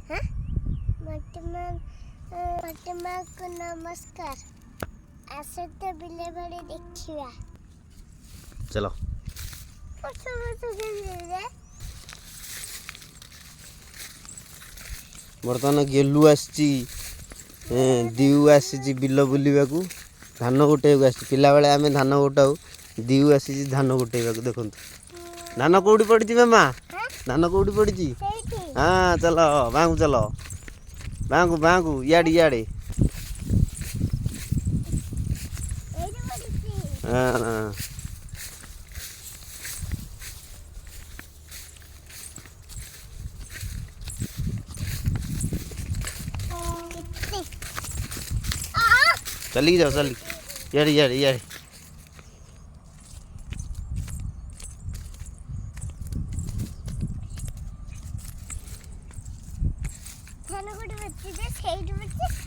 हाँ प्रतिमा को नमस्कार आसे तो बिले बड़े देखिया चलो बर्तमान गेलु आसी दिउ आसी बिल बुलवाक धान गोटेक आसी पिला बेले आम धान गोटाऊ दिउ आसी धान गोटेक देखु धान कौटी पड़ी मामा धान कौटी पड़ी हाँ चलो बाँकू चलो बाँकू बाँकू इयाड़े इयाड़े हाँ चली जाओ चली इयाड़े इयाड़े इयाड़े धान कोटी बच्चे